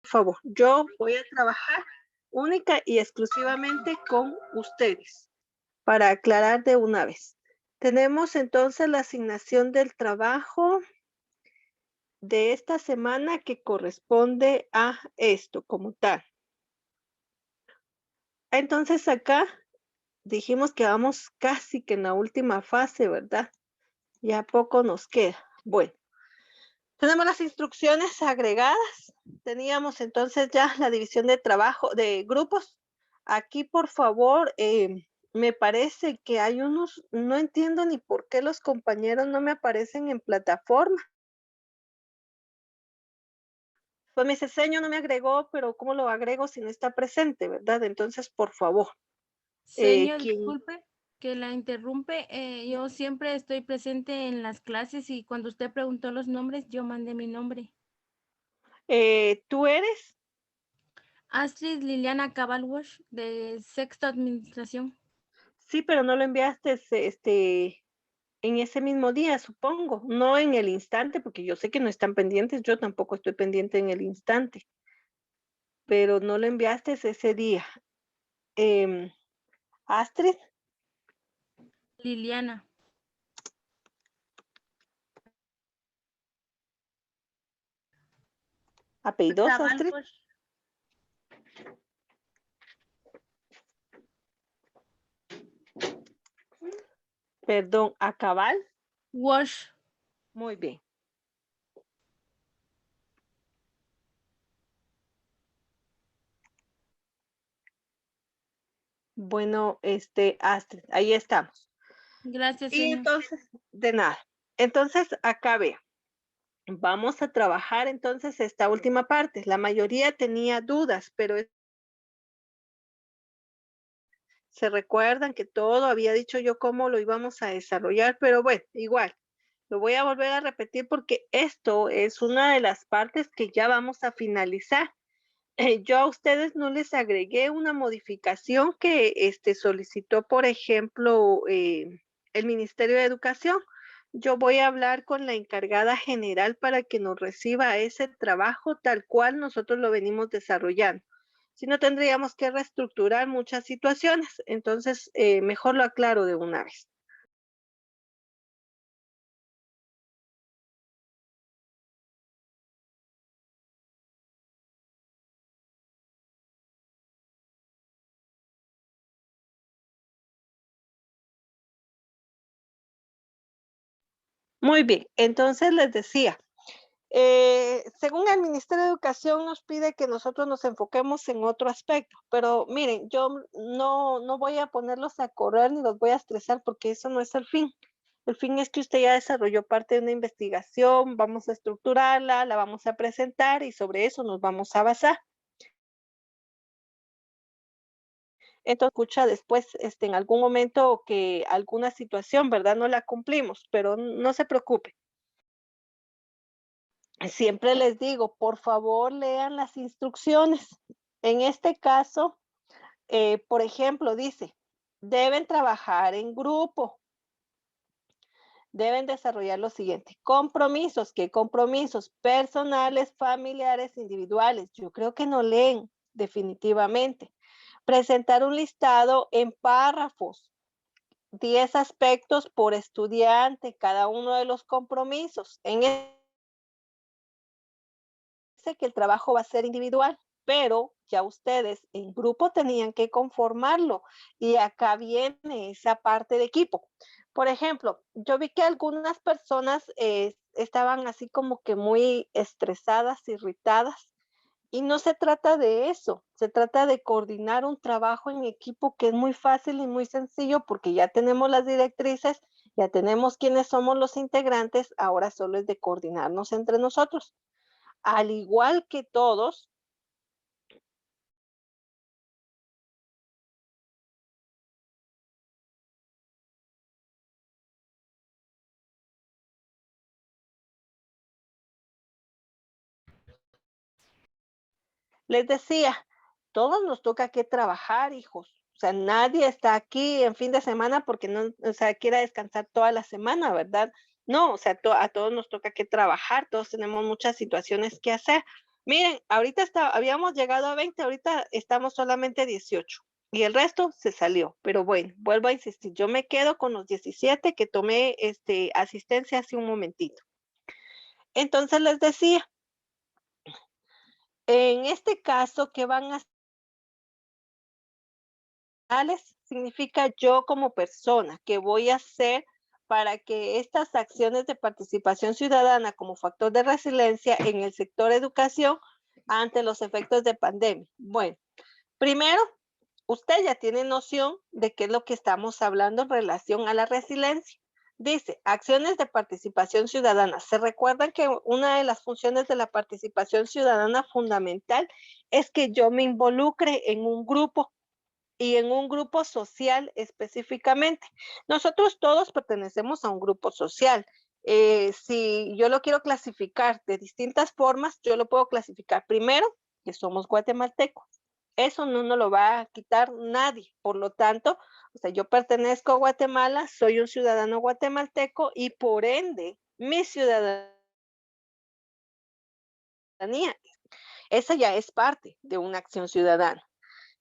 Por favor, yo voy a trabajar única y exclusivamente con ustedes para aclarar de una vez. Tenemos entonces la asignación del trabajo de esta semana que corresponde a esto como tal. Entonces acá dijimos que vamos casi que en la última fase, ¿verdad? Ya poco nos queda. Bueno, tenemos las instrucciones agregadas. Teníamos entonces ya la división de trabajo de grupos. Aquí, por favor, me parece que hay unos, no entiendo ni por qué los compañeros no me aparecen en plataforma. Pues mi ceseño no me agregó, pero ¿cómo lo agrego si no está presente, verdad? Entonces, por favor, Señor, quien, disculpe que la interrumpe. Yo siempre estoy presente en las clases y cuando usted preguntó los nombres, yo mandé mi nombre. tú eres, Astrid Liliana Cabalwash, de Sexto Administración. sí, pero no lo enviaste, en ese mismo día, supongo, no en el instante, porque yo sé que no están pendientes, yo tampoco estoy pendiente en el instante, pero no lo enviaste ese día. Em, Astrid, Liliana. apellidosa Astrid, Cabalwash. perdón, a cabal, Wash. muy bien. Bueno, Astrid, ahí estamos. Gracias, Y señor. entonces, de nada. Entonces, acá vea, vamos a trabajar entonces esta última parte. La mayoría tenía dudas, pero se recuerdan que todo había dicho yo cómo lo íbamos a desarrollar, pero bueno, igual, lo voy a volver a repetir porque esto es una de las partes que ya vamos a finalizar. Yo a ustedes no les agregué una modificación que solicitó, por ejemplo, el Ministerio de Educación. Yo voy a hablar con la encargada general para que nos reciba ese trabajo tal cual nosotros lo venimos desarrollando. Si no, tendríamos que reestructurar muchas situaciones. Entonces, mejor lo aclaro de una vez. Muy bien, entonces les decía, según el Ministerio de Educación nos pide que nosotros nos enfoquemos en otro aspecto, pero miren, yo no voy a ponerlos a correr ni los voy a estresar porque eso no es el fin. El fin es que usted ya desarrolló parte de una investigación, vamos a estructurarla, la vamos a presentar y sobre eso nos vamos a basar. Entonces, escucha después, en algún momento que alguna situación, ¿verdad? No la cumplimos, pero no se preocupe. Siempre les digo, por favor, lean las instrucciones. En este caso, por ejemplo, dice, deben trabajar en grupo, deben desarrollar lo siguiente, compromisos, ¿qué compromisos? Personales, familiares, individuales. Yo creo que no leen definitivamente. Presentar un listado en párrafos, 10 aspectos por estudiante, cada uno de los compromisos. En que el trabajo va a ser individual, pero ya ustedes en grupo tenían que conformarlo y acá viene esa parte de equipo. Por ejemplo, yo vi que algunas personas estaban así como que muy estresadas, irritadas, y no se trata de eso, se trata de coordinar un trabajo en equipo que es muy fácil y muy sencillo porque ya tenemos las directrices, ya tenemos quiénes somos los integrantes, ahora solo es de coordinarnos entre nosotros. Al igual que todos, les decía, todos nos toca que trabajar, hijos. O sea, nadie está aquí en fin de semana porque no, o sea, quiera descansar toda la semana, ¿verdad? No, o sea, a todos nos toca que trabajar, todos tenemos muchas situaciones que hacer. Miren, ahorita habíamos llegado a 20, ahorita estamos solamente 18 y el resto se salió. Pero bueno, vuelvo a insistir, yo me quedo con los 17 que tomé asistencia hace un momentito. Entonces les decía, en este caso, ¿qué van a hacer? Significa yo como persona, ¿qué voy a hacer para que estas acciones de participación ciudadana como factor de resiliencia en el sector educación ante los efectos de pandemia? Bueno, primero, usted ya tiene noción de qué es lo que estamos hablando en relación a la resiliencia. Dice, acciones de participación ciudadana. ¿Se recuerdan que una de las funciones de la participación ciudadana fundamental es que yo me involucre en un grupo y en un grupo social específicamente? Nosotros todos pertenecemos a un grupo social. Si yo lo quiero clasificar de distintas formas, yo lo puedo clasificar primero que somos guatemaltecos. Eso no nos lo va a quitar nadie. Por lo tanto, o sea, yo pertenezco a Guatemala, soy un ciudadano guatemalteco y por ende, mi ciudadanía, esa ya es parte de una acción ciudadana.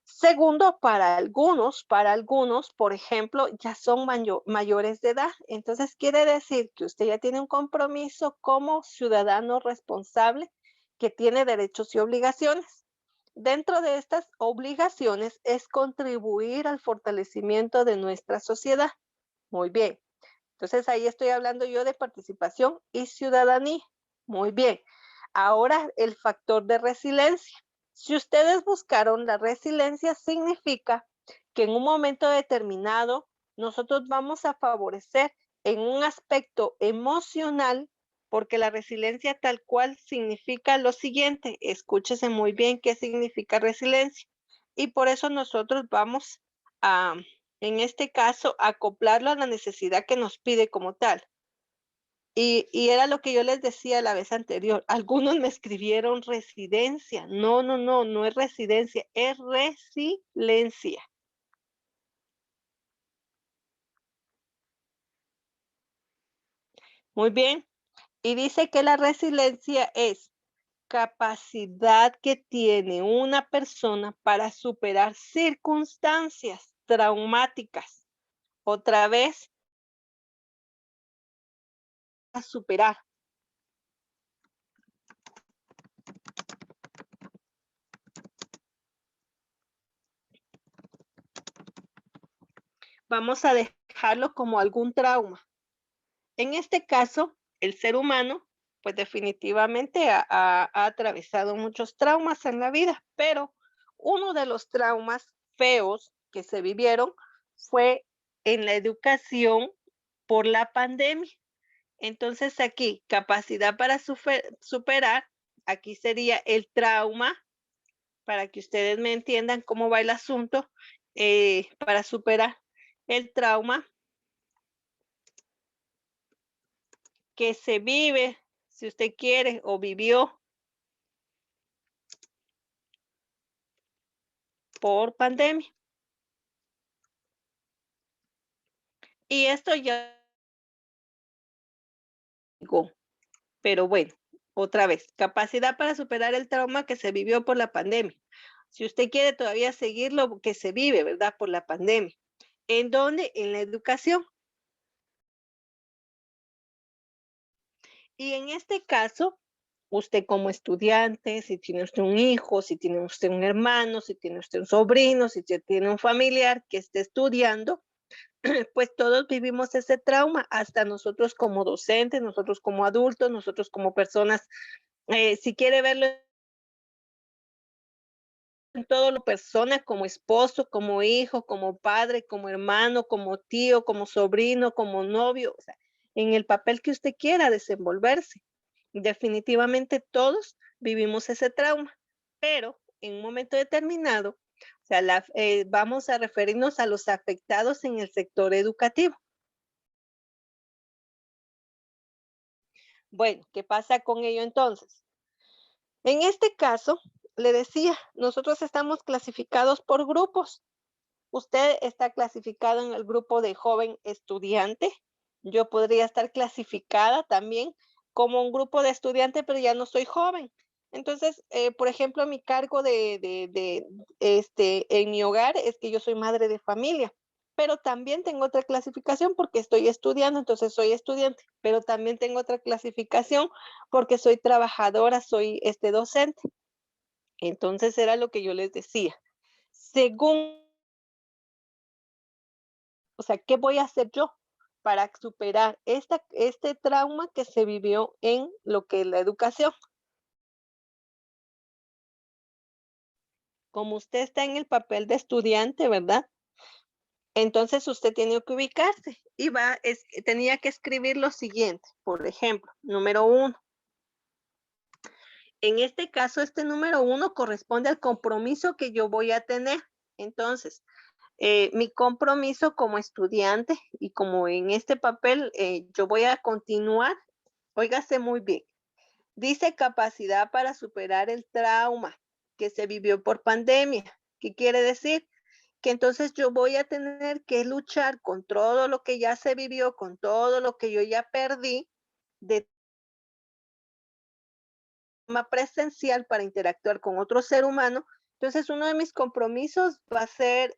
Segundo, para algunos, por ejemplo, ya son mayores de edad. Entonces, quiere decir que usted ya tiene un compromiso como ciudadano responsable que tiene derechos y obligaciones. Dentro de estas obligaciones es contribuir al fortalecimiento de nuestra sociedad. Muy bien. Entonces, ahí estoy hablando yo de participación y ciudadanía. Muy bien. Ahora, el factor de resiliencia. Si ustedes buscaron la resiliencia, significa que en un momento determinado nosotros vamos a favorecer en un aspecto emocional, porque la resiliencia tal cual significa lo siguiente, escúchese muy bien qué significa resiliencia. Y por eso nosotros vamos a, en este caso, acoplarlo a la necesidad que nos pide como tal. Y era lo que yo les decía la vez anterior. Algunos me escribieron residencia. No, no, no, no es residencia, es resiliencia. Muy bien. Y dice que la resiliencia es capacidad que tiene una persona para superar circunstancias traumáticas. Otra vez, a superar. Vamos a dejarlo como algún trauma. En este caso, el ser humano, pues definitivamente ha atravesado muchos traumas en la vida, pero uno de los traumas feos que se vivieron fue en la educación por la pandemia. Entonces aquí, capacidad para superar, aquí sería el trauma, para que ustedes me entiendan cómo va el asunto, para superar el trauma que se vive, si usted quiere, o vivió por pandemia. Y esto ya digo, pero bueno, otra vez, capacidad para superar el trauma que se vivió por la pandemia. Si usted quiere todavía seguir lo que se vive, ¿verdad? Por la pandemia. ¿En dónde? En la educación. Y en este caso, usted como estudiante, si tiene usted un hijo, si tiene usted un hermano, si tiene usted un sobrino, si usted tiene un familiar que esté estudiando, pues todos vivimos ese trauma, hasta nosotros como docentes, nosotros como adultos, nosotros como personas, si quiere verlo en todo lo persona, como esposo, como hijo, como padre, como hermano, como tío, como sobrino, como novio, o sea, en el papel que usted quiera desenvolverse. Definitivamente todos vivimos ese trauma, pero en un momento determinado, o sea, vamos a referirnos a los afectados en el sector educativo. Bueno, ¿qué pasa con ello entonces? En este caso, le decía, nosotros estamos clasificados por grupos. Usted está clasificado en el grupo de joven estudiante. Yo podría estar clasificada también como un grupo de estudiantes, pero ya no soy joven. Entonces, por ejemplo, mi cargo en mi hogar es que yo soy madre de familia, pero también tengo otra clasificación porque estoy estudiando, entonces soy estudiante, pero también tengo otra clasificación porque soy trabajadora, soy docente. Entonces era lo que yo les decía. Según, o sea, ¿qué voy a hacer yo para superar este trauma que se vivió en lo que es la educación? Como usted está en el papel de estudiante, ¿verdad? Entonces usted tiene que ubicarse y tenía que escribir lo siguiente, por ejemplo, número uno. En este caso, este número uno corresponde al compromiso que yo voy a tener. Entonces, mi compromiso como estudiante y como en este papel yo voy a continuar, óigase muy bien, dice capacidad para superar el trauma que se vivió por pandemia. ¿Qué quiere decir? Que entonces yo voy a tener que luchar con todo lo que ya se vivió, con todo lo que yo ya perdí de forma presencial para interactuar con otro ser humano. Entonces, uno de mis compromisos va a ser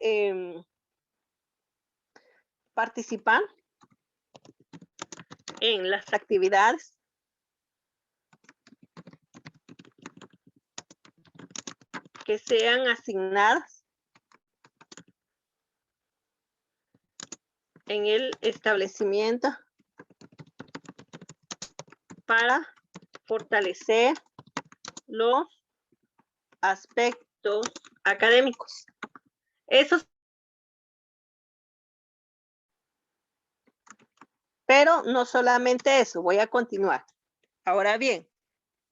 participar en las actividades que sean asignadas en el establecimiento para fortalecer los aspectos académicos. Eso, pero no solamente eso, voy a continuar. Ahora bien,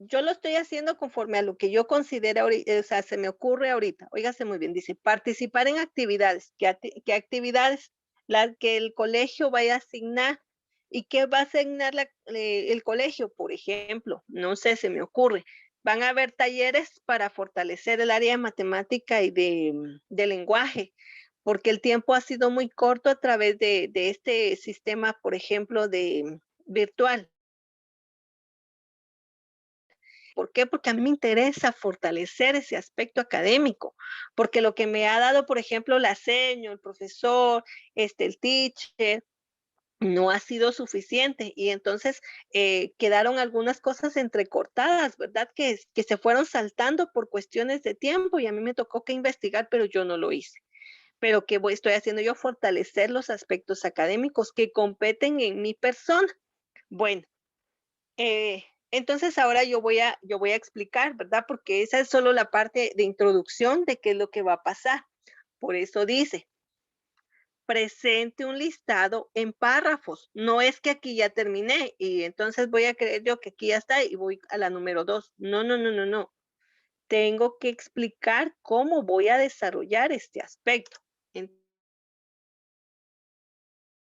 yo lo estoy haciendo conforme a lo que yo considero, o sea, se me ocurre ahorita. Óigase muy bien, dice, participar en actividades. ¿Qué actividades? Las que el colegio vaya a asignar. ¿Y qué va a asignar el colegio? Por ejemplo, no sé, se me ocurre. Van a haber talleres para fortalecer el área de matemática y de lenguaje, porque el tiempo ha sido muy corto a través de este sistema, por ejemplo, de virtual. ¿Por qué? Porque a mí me interesa fortalecer ese aspecto académico, porque lo que me ha dado, por ejemplo, la seño, el profesor, el teacher, no ha sido suficiente y entonces quedaron algunas cosas entrecortadas, ¿verdad? Que se fueron saltando por cuestiones de tiempo y a mí me tocó que investigar, pero yo no lo hice. Pero ¿qué estoy haciendo yo? Fortalecer los aspectos académicos que competen en mi persona. Bueno, entonces ahora yo voy a explicar, ¿verdad? Porque esa es solo la parte de introducción de qué es lo que va a pasar. Por eso dice, presente un listado en párrafos. No es que aquí ya terminé y entonces voy a creer yo que aquí ya está y voy a la número dos. No, no, no, no, no. Tengo que explicar cómo voy a desarrollar este aspecto en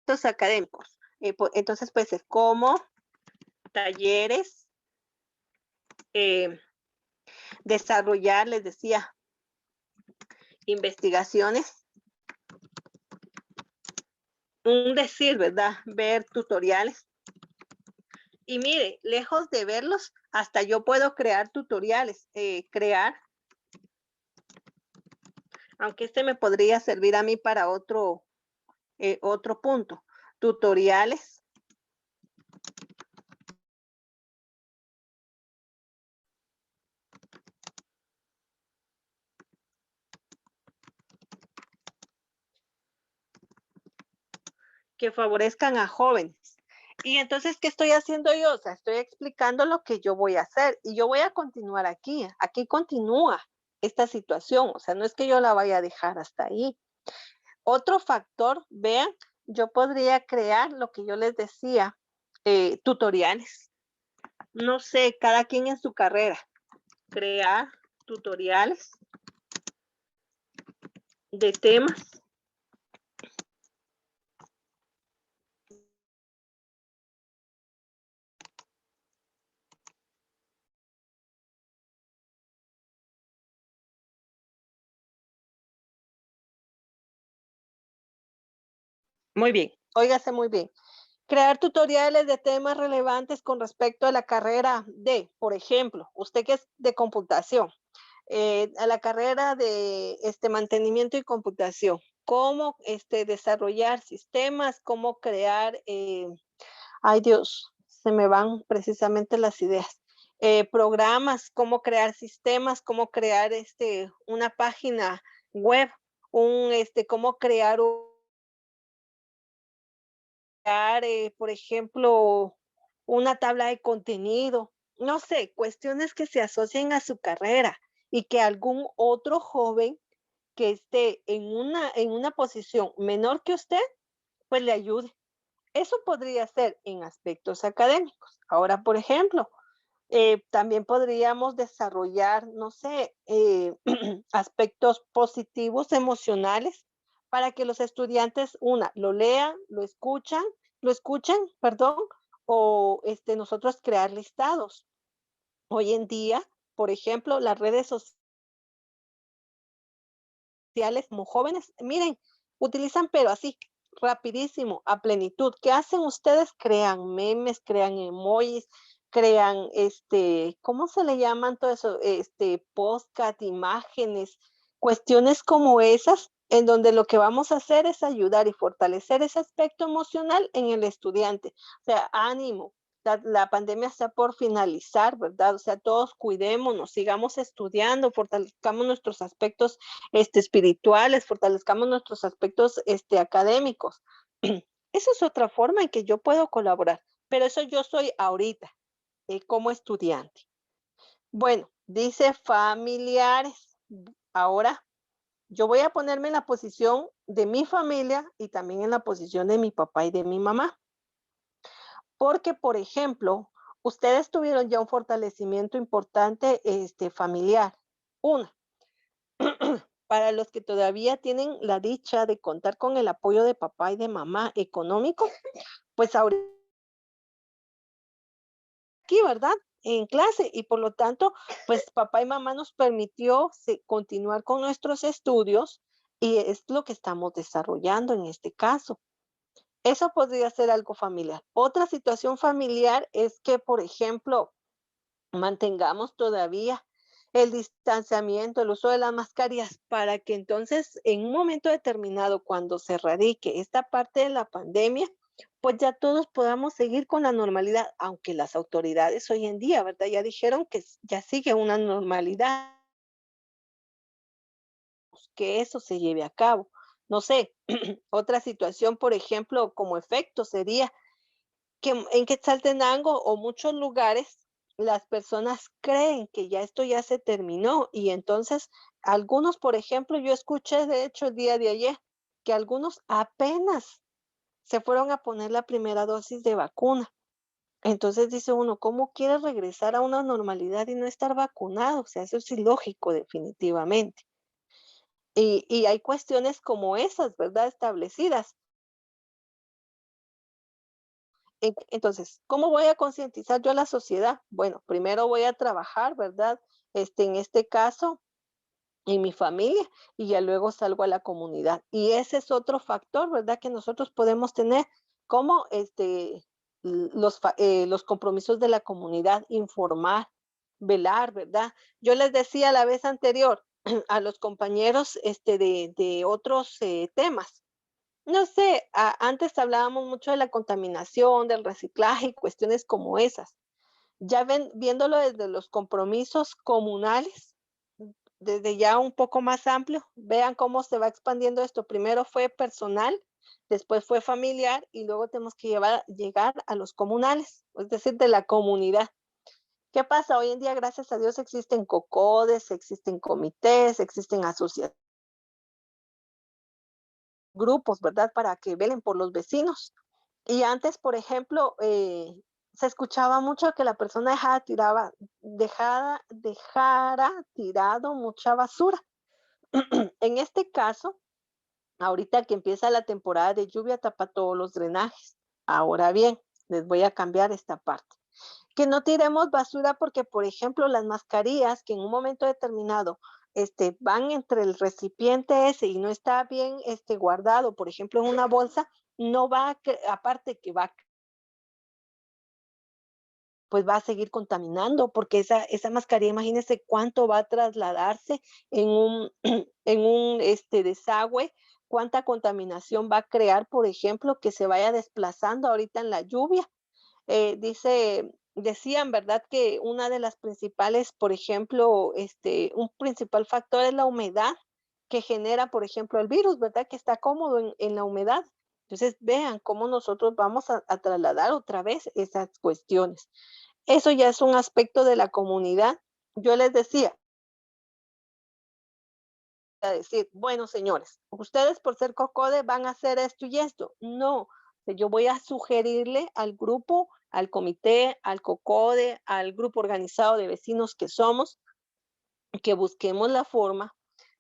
los académicos. Entonces puede ser como talleres, eh, desarrollar, les decía, investigaciones, un decir, ¿verdad? Ver tutoriales. Y mire, lejos de verlos, hasta yo puedo crear tutoriales, aunque este me podría servir a mí para otro punto. Tutoriales que favorezcan a jóvenes. Y entonces, ¿qué estoy haciendo yo? O sea, estoy explicando lo que yo voy a hacer y yo voy a continuar aquí. Aquí continúa esta situación. O sea, no es que yo la vaya a dejar hasta ahí. Otro factor, vean, yo podría crear lo que yo les decía, tutoriales. No sé, cada quien en su carrera. Crear tutoriales de temas. Muy bien, óigase muy bien. Crear tutoriales de temas relevantes con respecto a la carrera de, por ejemplo, usted que es de computación, a la carrera de mantenimiento y computación, cómo desarrollar sistemas, cómo crear, ay Dios, se me van precisamente las ideas, programas, cómo crear sistemas, cómo crear una página web, cómo crear por ejemplo, una tabla de contenido, no sé, cuestiones que se asocien a su carrera y que algún otro joven que esté en una posición menor que usted, pues le ayude. Eso podría ser en aspectos académicos. Ahora, por ejemplo, también podríamos desarrollar, no sé, aspectos positivos emocionales para que los estudiantes, una, lo lean, lo escuchen, perdón, o nosotros crear listados. Hoy en día, por ejemplo, las redes sociales como jóvenes, miren, utilizan pero así, rapidísimo, a plenitud. ¿Qué hacen ustedes? Crean memes, crean emojis, crean, ¿cómo se le llaman todo eso? Podcast, imágenes, cuestiones como esas, en donde lo que vamos a hacer es ayudar y fortalecer ese aspecto emocional en el estudiante. O sea, ánimo, la pandemia está por finalizar, ¿verdad? O sea, todos cuidémonos, sigamos estudiando, fortalezcamos nuestros aspectos espirituales, fortalezcamos nuestros aspectos académicos. Esa es otra forma en que yo puedo colaborar, pero eso yo soy ahorita, como estudiante. Bueno, dice familiares. Ahora yo voy a ponerme en la posición de mi familia y también en la posición de mi papá y de mi mamá, porque, por ejemplo, ustedes tuvieron ya un fortalecimiento importante familiar. Una, para los que todavía tienen la dicha de contar con el apoyo de papá y de mamá económico, pues ahora aquí, ¿verdad? En clase y por lo tanto, pues papá y mamá nos permitió continuar con nuestros estudios y es lo que estamos desarrollando en este caso. Eso podría ser algo familiar. Otra situación familiar es que, por ejemplo, mantengamos todavía el distanciamiento, el uso de las mascarillas, para que entonces en un momento determinado, cuando se erradique esta parte de la pandemia, pues ya todos podamos seguir con la normalidad, aunque las autoridades hoy en día, ¿verdad? Ya dijeron que ya sigue una normalidad, que eso se lleve a cabo. No sé, otra situación, por ejemplo, como efecto sería que en Quetzaltenango o muchos lugares, las personas creen que ya esto ya se terminó y entonces algunos, por ejemplo, yo escuché de hecho el día de ayer que algunos apenas se fueron a poner la primera dosis de vacuna. Entonces dice uno, ¿cómo quiere regresar a una normalidad y no estar vacunado? O sea, eso es ilógico definitivamente. Y hay cuestiones como esas, ¿verdad? Establecidas. Entonces, ¿cómo voy a concientizar yo a la sociedad? Bueno, primero voy a trabajar, ¿verdad? En este caso, en mi familia y ya luego salgo a la comunidad. Y ese es otro factor, ¿verdad? Que nosotros podemos tener como los compromisos de la comunidad, informar, velar, ¿verdad? Yo les decía la vez anterior a los compañeros de otros temas, no sé, antes hablábamos mucho de la contaminación, del reciclaje y cuestiones como esas. Ya viéndolo desde los compromisos comunales, desde ya un poco más amplio, vean cómo se va expandiendo esto. Primero fue personal, después fue familiar y luego tenemos que llegar a los comunales, es decir, de la comunidad. ¿Qué pasa? Hoy en día, gracias a Dios, existen COCODES, existen comités, existen asociaciones, grupos, ¿verdad? Para que velen por los vecinos. Y antes, por ejemplo, se escuchaba mucho que la persona dejara tirado mucha basura. En este caso, ahorita que empieza la temporada de lluvia, tapa todos los drenajes. Ahora bien, les voy a cambiar esta parte. Que no tiremos basura porque, por ejemplo, las mascarillas que en un momento determinado van entre el recipiente ese y no está bien guardado, por ejemplo, en una bolsa, no va a, aparte que va pues va a seguir contaminando, porque esa mascarilla, imagínense cuánto va a trasladarse en un, en un desagüe, cuánta contaminación va a crear, por ejemplo, que se vaya desplazando ahorita en la lluvia. Decían, ¿verdad? Que una de las principales, por ejemplo, un principal factor es la humedad que genera, por ejemplo, el virus, ¿verdad? Que está cómodo en la humedad. Entonces, vean cómo nosotros vamos a trasladar otra vez esas cuestiones. Eso ya es un aspecto de la comunidad. Yo les decía, a decir, bueno, señores, ustedes por ser COCODE van a hacer esto y esto. No, yo voy a sugerirle al grupo, al comité, al COCODE, al grupo organizado de vecinos que somos, que busquemos la forma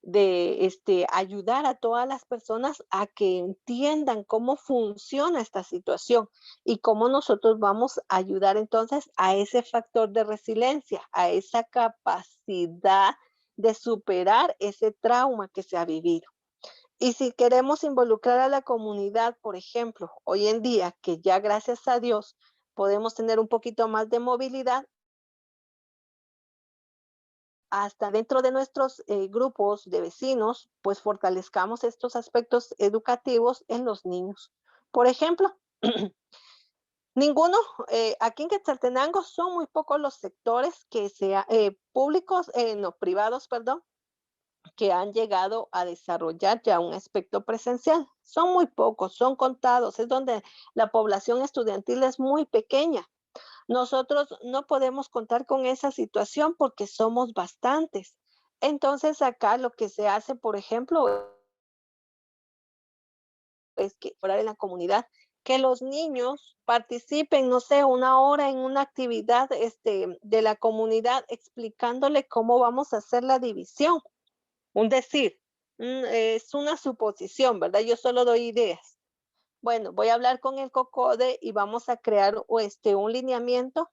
de ayudar a todas las personas a que entiendan cómo funciona esta situación y cómo nosotros vamos a ayudar entonces a ese factor de resiliencia, a esa capacidad de superar ese trauma que se ha vivido. Y si queremos involucrar a la comunidad, por ejemplo, hoy en día, que ya gracias a Dios podemos tener un poquito más de movilidad, hasta dentro de nuestros grupos de vecinos, pues fortalezcamos estos aspectos educativos en los niños. Por ejemplo, ninguno, aquí en Quetzaltenango son muy pocos los sectores que sea públicos, no, privados, perdón, que han llegado a desarrollar ya un aspecto presencial. Son muy pocos, son contados, es donde la población estudiantil es muy pequeña. Nosotros no podemos contar con esa situación porque somos bastantes. Entonces acá lo que se hace, por ejemplo, es que fuera de la comunidad, que los niños participen, no sé, una hora en una actividad de la comunidad explicándole cómo vamos a hacer la división. Un decir, es una suposición, ¿verdad? Yo solo doy ideas. Bueno, voy a hablar con el COCODE y vamos a crear un lineamiento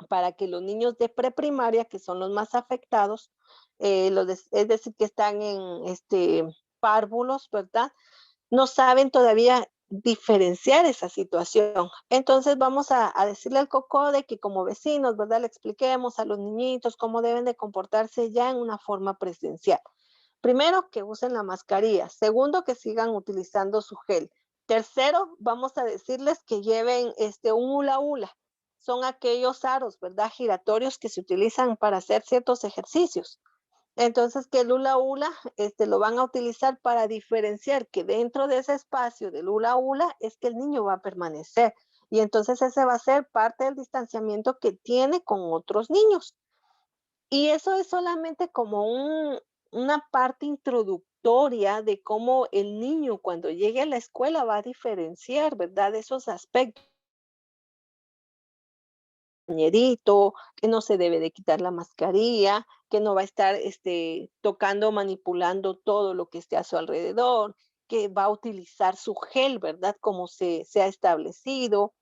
para que los niños de preprimaria, que son los más afectados, es decir, que están en párvulos, ¿verdad? No saben todavía diferenciar esa situación. Entonces vamos a decirle al COCODE que como vecinos, ¿verdad? Le expliquemos a los niñitos cómo deben de comportarse ya en una forma presencial. Primero, que usen la mascarilla. Segundo, que sigan utilizando su gel. Tercero, vamos a decirles que lleven un hula hula. Son aquellos aros, ¿verdad? Giratorios que se utilizan para hacer ciertos ejercicios. Entonces, que el hula hula lo van a utilizar para diferenciar que dentro de ese espacio del hula hula es que el niño va a permanecer. Y entonces ese va a ser parte del distanciamiento que tiene con otros niños. Y eso es solamente como una parte introductoria de cómo el niño cuando llegue a la escuela va a diferenciar, ¿verdad? Esos aspectos. Compañerito, que no se debe de quitar la mascarilla, que no va a estar tocando, manipulando todo lo que esté a su alrededor, que va a utilizar su gel, ¿verdad? Como se ha establecido,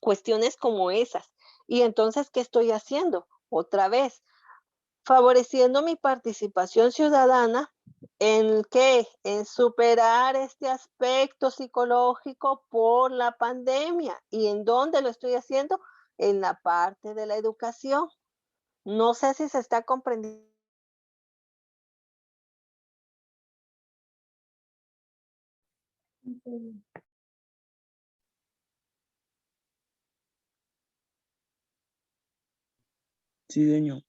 cuestiones como esas. Y entonces, ¿qué estoy haciendo? Otra vez, favoreciendo mi participación ciudadana en qué, en superar este aspecto psicológico por la pandemia. ¿Y en dónde lo estoy haciendo? En la parte de la educación. No sé si se está comprendiendo. Sí, dueño.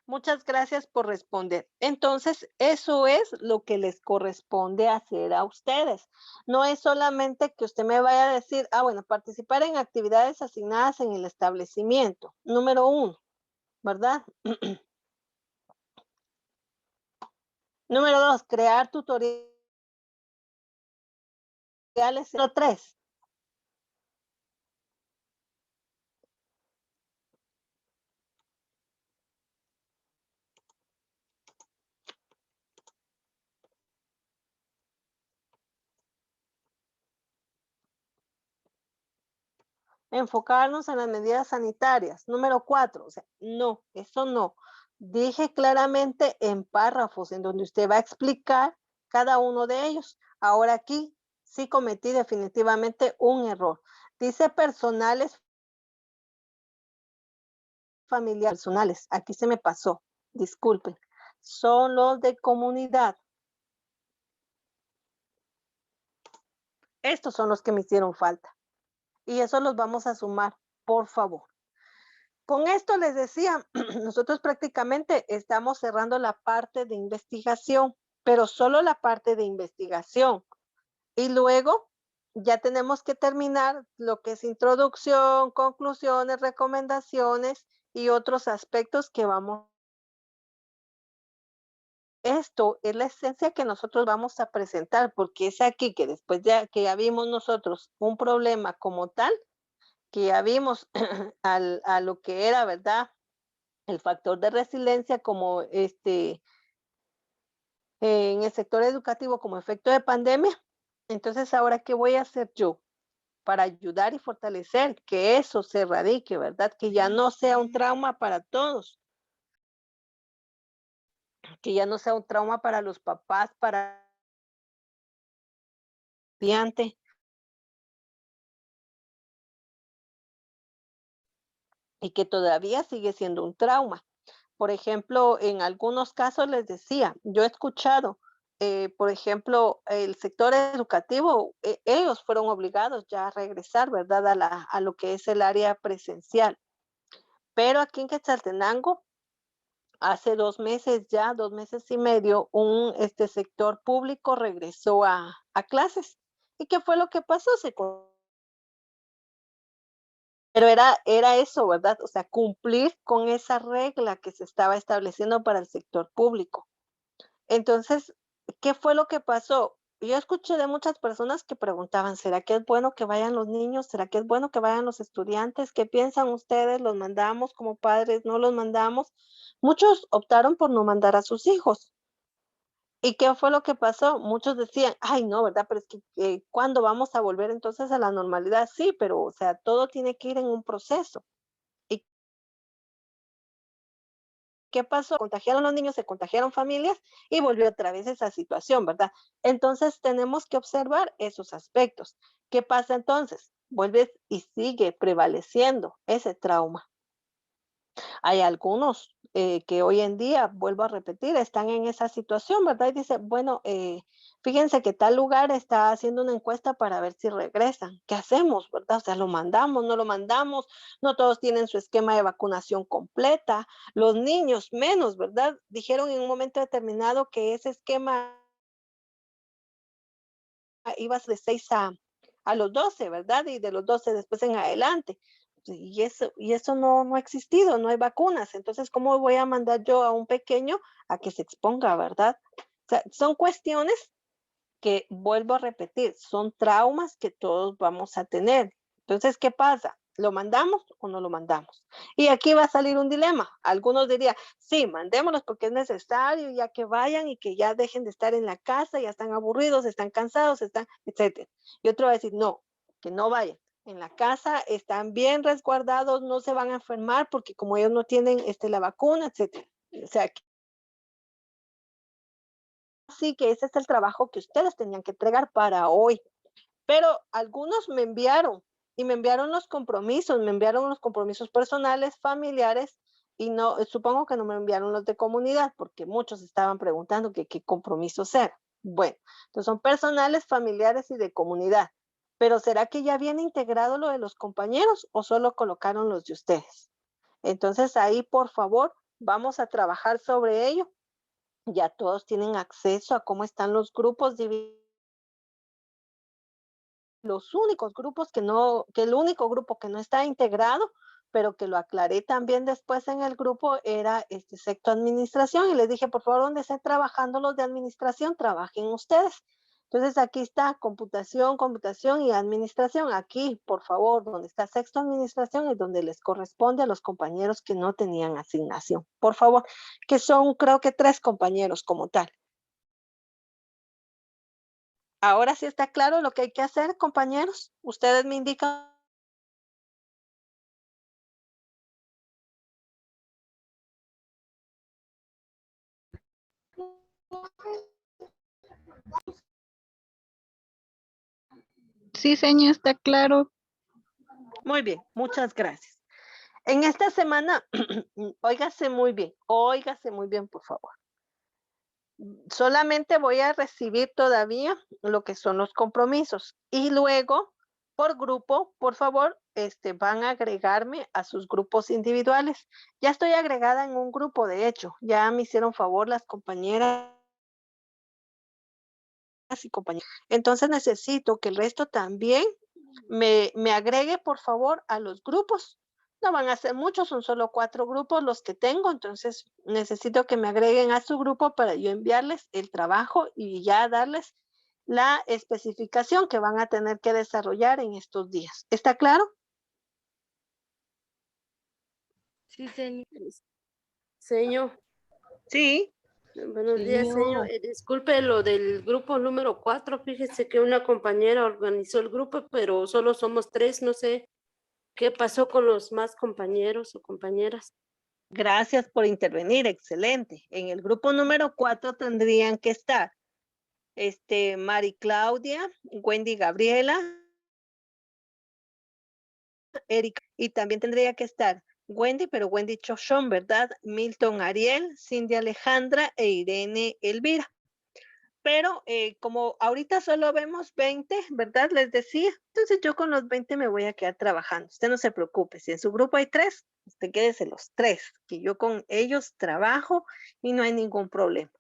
Muchas gracias por responder. Entonces, eso es lo que les corresponde hacer a ustedes. No es solamente que usted me vaya a decir, bueno, participar en actividades asignadas en el establecimiento. Número uno, ¿verdad? Número dos, crear tutoriales. Número tres, enfocarnos en las medidas sanitarias. Número cuatro, o sea, no, eso no. Dije claramente en párrafos en donde usted va a explicar cada uno de ellos. Ahora aquí sí cometí definitivamente un error. Dice personales familiares personales. Aquí se me pasó, disculpen. Son los de comunidad. Estos son los que me hicieron falta. Y eso los vamos a sumar, por favor. Con esto les decía, nosotros prácticamente estamos cerrando la parte de investigación, pero solo la parte de investigación. Y luego ya tenemos que terminar lo que es introducción, conclusiones, recomendaciones y otros aspectos que vamos. Esto es la esencia que nosotros vamos a presentar, porque es aquí que después de que ya vimos nosotros un problema como tal, que ya vimos a lo que era, ¿verdad? El factor de resiliencia como en el sector educativo como efecto de pandemia. Entonces, ahora, ¿qué voy a hacer yo para ayudar y fortalecer que eso se erradique, ¿verdad? Que ya no sea un trauma para todos, que ya no sea un trauma para los papás, para el estudiante, y que todavía sigue siendo un trauma. Por ejemplo, en algunos casos les decía, yo he escuchado, por ejemplo, el sector educativo, ellos fueron obligados ya a regresar, ¿verdad? A lo que es el área presencial. Pero aquí en Quetzaltenango, hace 2 meses ya, 2 meses y medio, un sector público regresó a clases. ¿Y qué fue lo que pasó? Pero era eso, ¿verdad? O sea, cumplir con esa regla que se estaba estableciendo para el sector público. Entonces, ¿qué fue lo que pasó? Yo escuché de muchas personas que preguntaban, ¿será que es bueno que vayan los niños? ¿Será que es bueno que vayan los estudiantes? ¿Qué piensan ustedes? ¿Los mandamos como padres? ¿No los mandamos? Muchos optaron por no mandar a sus hijos. ¿Y qué fue lo que pasó? Muchos decían, ay, no, ¿verdad? Pero es que, ¿cuándo vamos a volver entonces a la normalidad? Sí, pero, o sea, todo tiene que ir en un proceso. ¿Y qué pasó? Contagiaron los niños, se contagiaron familias y volvió otra vez esa situación, ¿verdad? Entonces tenemos que observar esos aspectos. ¿Qué pasa entonces? Vuelve y sigue prevaleciendo ese trauma. Hay algunos que hoy en día, vuelvo a repetir, están en esa situación, ¿verdad? Y dice, bueno, fíjense que tal lugar está haciendo una encuesta para ver si regresan. ¿Qué hacemos, verdad? O sea, lo mandamos, no lo mandamos, no todos tienen su esquema de vacunación completa, los niños menos, ¿verdad? Dijeron en un momento determinado que ese esquema iba de 6 a los 12, ¿verdad? Y de los 12 después en adelante. Y eso no ha existido, no hay vacunas. Entonces, ¿cómo voy a mandar yo a un pequeño a que se exponga, verdad? O sea, son cuestiones que, vuelvo a repetir, son traumas que todos vamos a tener. Entonces, ¿qué pasa? ¿Lo mandamos o no lo mandamos? Y aquí va a salir un dilema. Algunos dirían, sí, mandémoslos porque es necesario, ya que vayan y que ya dejen de estar en la casa, ya están aburridos, están cansados, etcétera. Y otro va a decir, no, que no vayan. En la casa están bien resguardados, no se van a enfermar porque como ellos no tienen la vacuna, etcétera. O sea, sí que ese es el trabajo que ustedes tenían que entregar para hoy. Pero algunos me enviaron y me enviaron los compromisos personales, familiares y no, supongo que no me enviaron los de comunidad porque muchos estaban preguntando que qué compromisos eran. Bueno, entonces son personales, familiares y de comunidad. Pero ¿será que ya viene integrado lo de los compañeros o solo colocaron los de ustedes? Entonces ahí, por favor, vamos a trabajar sobre ello. Ya todos tienen acceso a cómo están los grupos divididos. Los únicos grupos que el único grupo que no está integrado, pero que lo aclaré también después en el grupo, era este sector administración, y les dije, por favor, donde estén trabajando los de administración, trabajen ustedes. Entonces, aquí está computación y administración. Aquí, por favor, donde está sexto administración es donde les corresponde a los compañeros que no tenían asignación. Por favor, que son creo que 3 compañeros como tal. Ahora sí está claro lo que hay que hacer, compañeros. Ustedes me indican. Sí, señor, está claro. Muy bien, muchas gracias. En esta semana, óigase muy bien, por favor. Solamente voy a recibir todavía lo que son los compromisos y luego, por grupo, por favor, van a agregarme a sus grupos individuales. Ya estoy agregada en un grupo, de hecho, ya me hicieron favor las compañeras y compañeros. Entonces necesito que el resto también me agregue, por favor, a los grupos. No van a ser muchos, son solo 4 grupos los que tengo, entonces necesito que me agreguen a su grupo para yo enviarles el trabajo y ya darles la especificación que van a tener que desarrollar en estos días. ¿Está claro? Sí, señor. Señor, Sí. buenos días, señor. Disculpe lo del grupo número 4. Fíjese que una compañera organizó el grupo, pero solo somos 3. No sé qué pasó con los más compañeros o compañeras. Gracias por intervenir, excelente. En el grupo número 4 tendrían que estar Mari Claudia, Wendy Gabriela, Erika, y también tendría que estar Wendy, pero Wendy Chochón, ¿verdad? Milton Ariel, Cindy Alejandra e Irene Elvira. Pero como ahorita solo vemos 20, ¿verdad? Les decía, entonces yo con los 20 me voy a quedar trabajando. Usted no se preocupe, si en su grupo hay 3, usted quédese los 3, que yo con ellos trabajo y no hay ningún problema.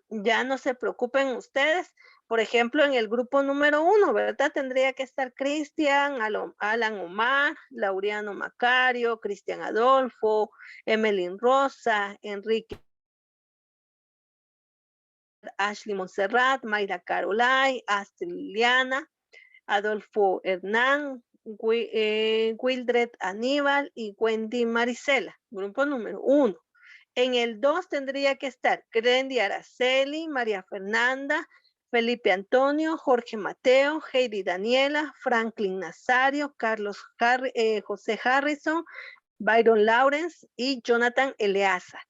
Ya no se preocupen ustedes. Por ejemplo, en el grupo número 1, ¿verdad? Tendría que estar Cristian, Alan Omar, Laureano Macario, Cristian Adolfo, Emelín Rosa, Enrique, Ashley Montserrat, Mayra Carolay, Astrid Liliana, Adolfo Hernán, Wildred Aníbal y Wendy Marisela. Grupo número 1. En el 2 tendría que estar Grendy Araceli, María Fernanda, Felipe Antonio, Jorge Mateo, Heidi Daniela, Franklin Nazario, José Harrison, Byron Lawrence y Jonathan Eleazar.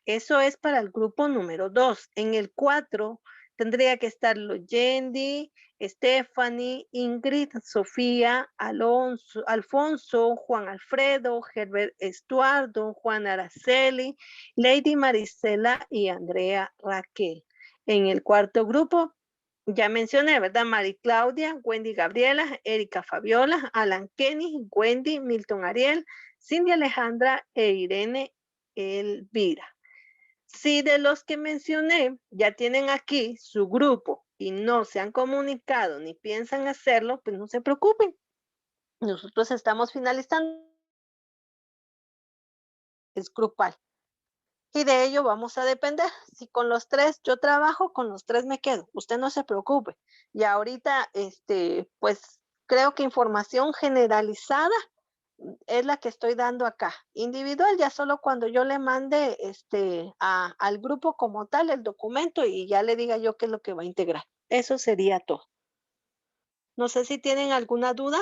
Eso es para el grupo número 2. En el 4 tendría que estar Loyendi, Stephanie, Ingrid, Sofía, Alfonso, Juan Alfredo, Herbert Estuardo, Juan Araceli, Lady Marisela y Andrea Raquel. En el cuarto grupo, ya mencioné, ¿verdad? Mari Claudia, Wendy Gabriela, Erika Fabiola, Alan Kenny, Wendy, Milton Ariel, Cindy Alejandra e Irene Elvira. Si de los que mencioné ya tienen aquí su grupo y no se han comunicado ni piensan hacerlo, pues no se preocupen. Nosotros estamos finalizando es grupal. Y de ello vamos a depender. Si con los 3 yo trabajo, con los 3 me quedo. Usted no se preocupe. Y ahorita, pues creo que información generalizada es la que estoy dando acá. Individual ya solo cuando yo le mande al grupo como tal el documento y ya le diga yo qué es lo que va a integrar. Eso sería todo. No sé si tienen alguna duda.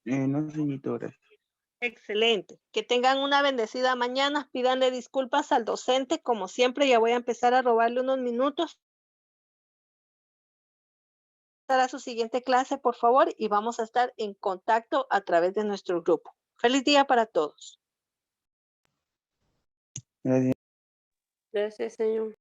No, señorito, gracias. Excelente. Que tengan una bendecida mañana. Pídanle disculpas al docente. Como siempre, ya voy a empezar a robarle unos minutos para su siguiente clase, por favor, y vamos a estar en contacto a través de nuestro grupo. Feliz día para todos. Gracias. Gracias, señor.